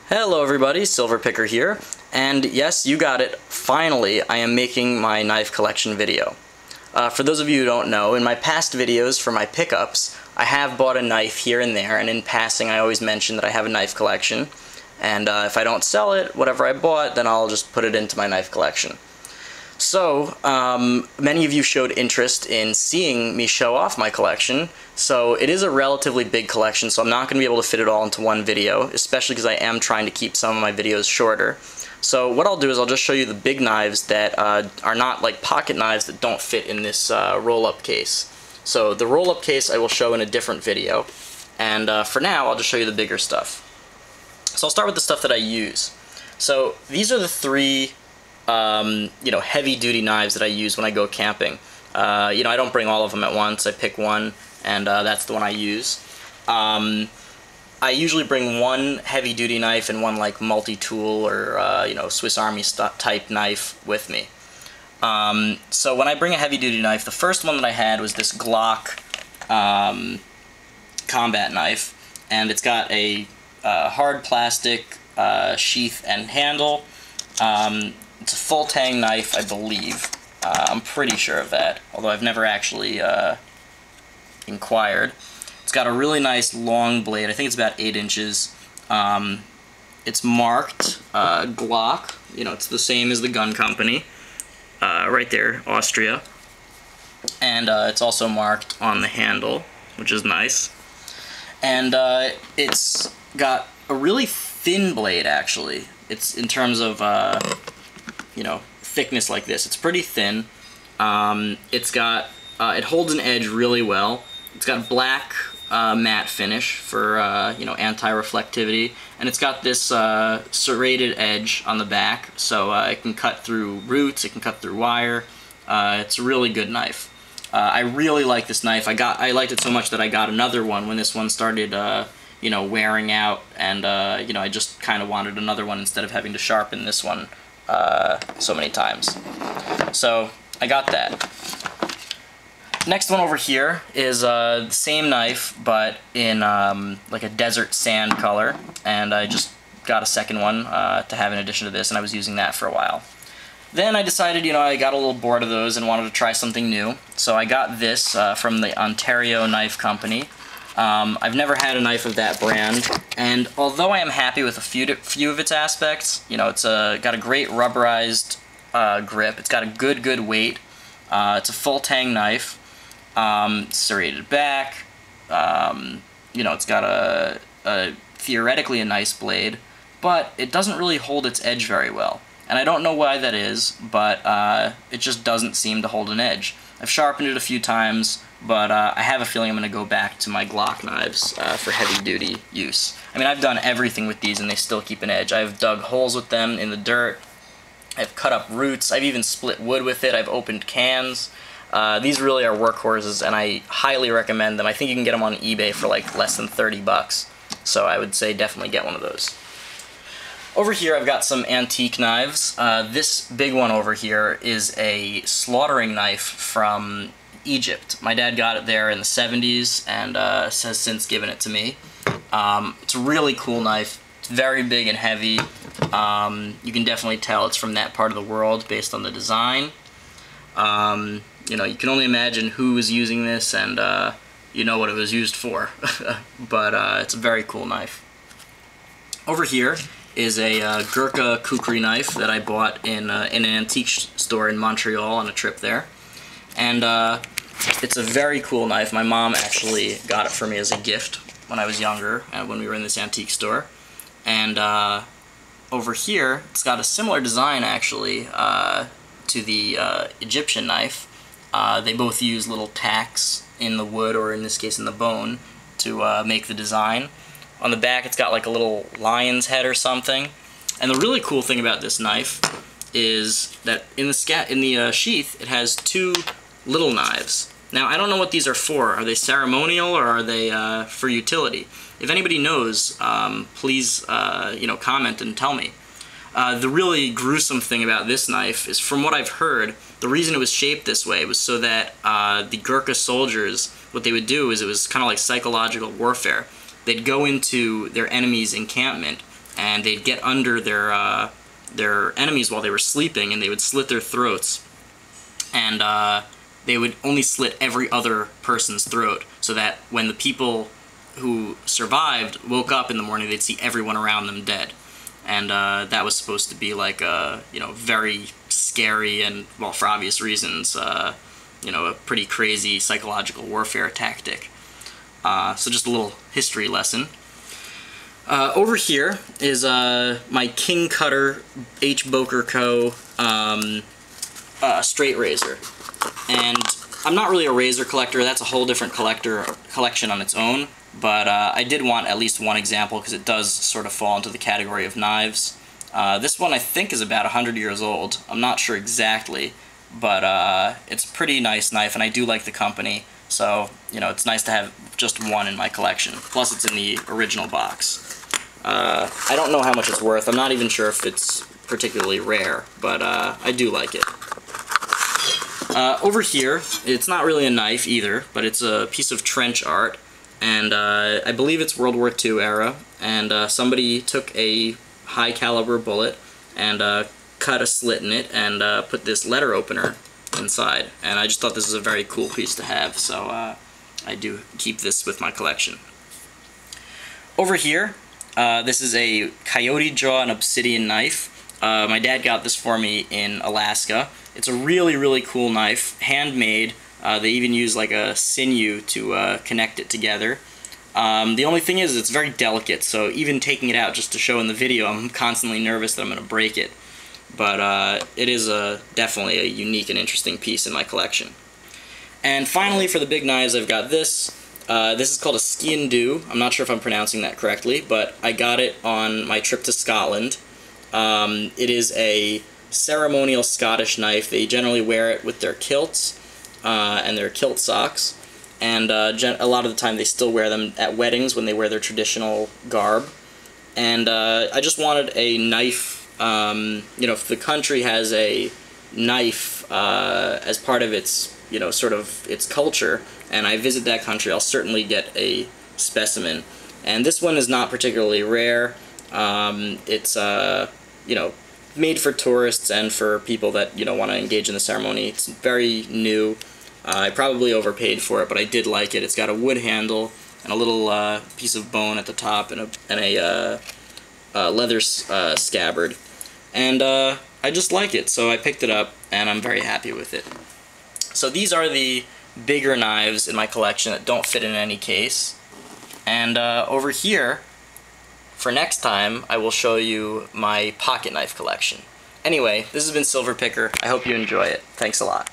Hello everybody, Silverpicker here, and yes, you got it, finally I am making my knife collection video. For those of you who don't know, in my past videos for my pickups, I have bought a knife here and there, and in passing I always mention that I have a knife collection, and if I don't sell it, whatever I bought, then I'll just put it into my knife collection. So, many of you showed interest in seeing me show off my collection, so it is a relatively big collection, so I'm not going to be able to fit it all into one video, especially because I am trying to keep some of my videos shorter. So what I'll do is I'll just show you the big knives that are not like pocket knives that don't fit in this roll-up case. So the roll-up case I will show in a different video, and for now I'll just show you the bigger stuff. So I'll start with the stuff that I use. So these are the three heavy-duty knives that I use when I go camping. I don't bring all of them at once. I pick one, and that's the one I use. I usually bring one heavy-duty knife and one like multi-tool or Swiss Army type knife with me. So when I bring a heavy-duty knife, the first one that I had was this Glock combat knife, and it's got a hard plastic sheath and handle. It's a full tang knife, I believe. I'm pretty sure of that, although I've never actually inquired. It's got a really nice long blade. I think it's about 8 inches. It's marked Glock. It's the same as the gun company. Right there, Austria. And it's also marked on the handle, which is nice. And it's got a really thin blade, actually. It's in terms of thickness like this. It's pretty thin. It holds an edge really well. It's got black matte finish for anti-reflectivity, and it's got this serrated edge on the back, so it can cut through roots, it can cut through wire. It's a really good knife. I really like this knife. I liked it so much that I got another one when this one started wearing out, and I just kind of wanted another one instead of having to sharpen this one so many times. So I got that. Next one over here is the same knife, but in like a desert sand color, and I just got a second one to have in addition to this, and I was using that for a while. Then I decided, I got a little bored of those and wanted to try something new, so I got this from the Ontario Knife Company. I've never had a knife of that brand, and although I am happy with a few of its aspects, it's got a great rubberized grip, it's got a good weight, it's a full tang knife, serrated back, it's got a theoretically a nice blade, but it doesn't really hold its edge very well. And I don't know why that is, but it just doesn't seem to hold an edge. I've sharpened it a few times, but I have a feeling I'm going to go back to my Glock knives for heavy-duty use. I mean, I've done everything with these and they still keep an edge. I've dug holes with them in the dirt, I've cut up roots, I've even split wood with it, I've opened cans. These really are workhorses, and I highly recommend them. I think you can get them on eBay for like less than 30 bucks, so I would say definitely get one of those. Over here I've got some antique knives. This big one over here is a slaughtering knife from Egypt. My dad got it there in the 70s and has since given it to me. It's a really cool knife. It's very big and heavy. You can definitely tell it's from that part of the world based on the design. You can only imagine who was using this, and you know what it was used for. But it's a very cool knife. Over here is a Gurkha Kukri knife that I bought in an antique store in Montreal on a trip there. And it's a very cool knife. My mom actually got it for me as a gift when I was younger, when we were in this antique store. And over here, it's got a similar design actually to the Egyptian knife. They both use little tacks in the wood, or in this case in the bone, to make the design. On the back it's got like a little lion's head or something. And the really cool thing about this knife is that in the sheath it has two little knives. Now I don't know what these are for. Are they ceremonial or are they for utility? If anybody knows, please comment and tell me. The really gruesome thing about this knife is, from what I've heard, the reason it was shaped this way was so that the Gurkha soldiers, what they would do is, it was kind of like psychological warfare. They'd go into their enemy's encampment and they'd get under their enemies while they were sleeping, and they would slit their throats. And they would only slit every other person's throat, so that when the people who survived woke up in the morning, they'd see everyone around them dead. And that was supposed to be like a, very scary and, well, for obvious reasons, a pretty crazy psychological warfare tactic. So just a little history lesson. Over here is my King Cutter H. Boker Co. Straight razor. And I'm not really a razor collector, that's a whole different collection on its own, but I did want at least one example because it does sort of fall into the category of knives. This one I think is about 100 years old. I'm not sure exactly, but it's a pretty nice knife, and I do like the company, so it's nice to have just one in my collection. Plus it's in the original box. I don't know how much it's worth. I'm not even sure if it's particularly rare, but I do like it. Over here, it's not really a knife either, but it's a piece of trench art, and I believe it's World War II era, and somebody took a high caliber bullet and cut a slit in it and put this letter opener inside, and I just thought this was a very cool piece to have, so I do keep this with my collection. Over here, this is a coyote jaw and obsidian knife. My dad got this for me in Alaska. It's a really, really cool knife, handmade. They even use like a sinew to connect it together. The only thing is it's very delicate, so even taking it out just to show in the video, I'm constantly nervous that I'm going to break it. But it is definitely a unique and interesting piece in my collection. And finally, for the big knives, I've got this. This is called a Ski-and-Do. I'm not sure if I'm pronouncing that correctly, but I got it on my trip to Scotland. It is a ceremonial Scottish knife. They generally wear it with their kilts and their kilt socks, and a lot of the time they still wear them at weddings when they wear their traditional garb. And I just wanted a knife, if the country has a knife as part of its, sort of its culture, and I visit that country, I'll certainly get a specimen. And this one is not particularly rare. It's made for tourists and for people that want to engage in the ceremony. It's very new. I probably overpaid for it, but I did like it. It's got a wood handle and a little piece of bone at the top and a leather scabbard. And I just like it, so I picked it up, and I'm very happy with it. So these are the bigger knives in my collection that don't fit in any case. And over here, for next time, I will show you my pocket knife collection. Anyway, this has been Silverpicker. I hope you enjoy it. Thanks a lot.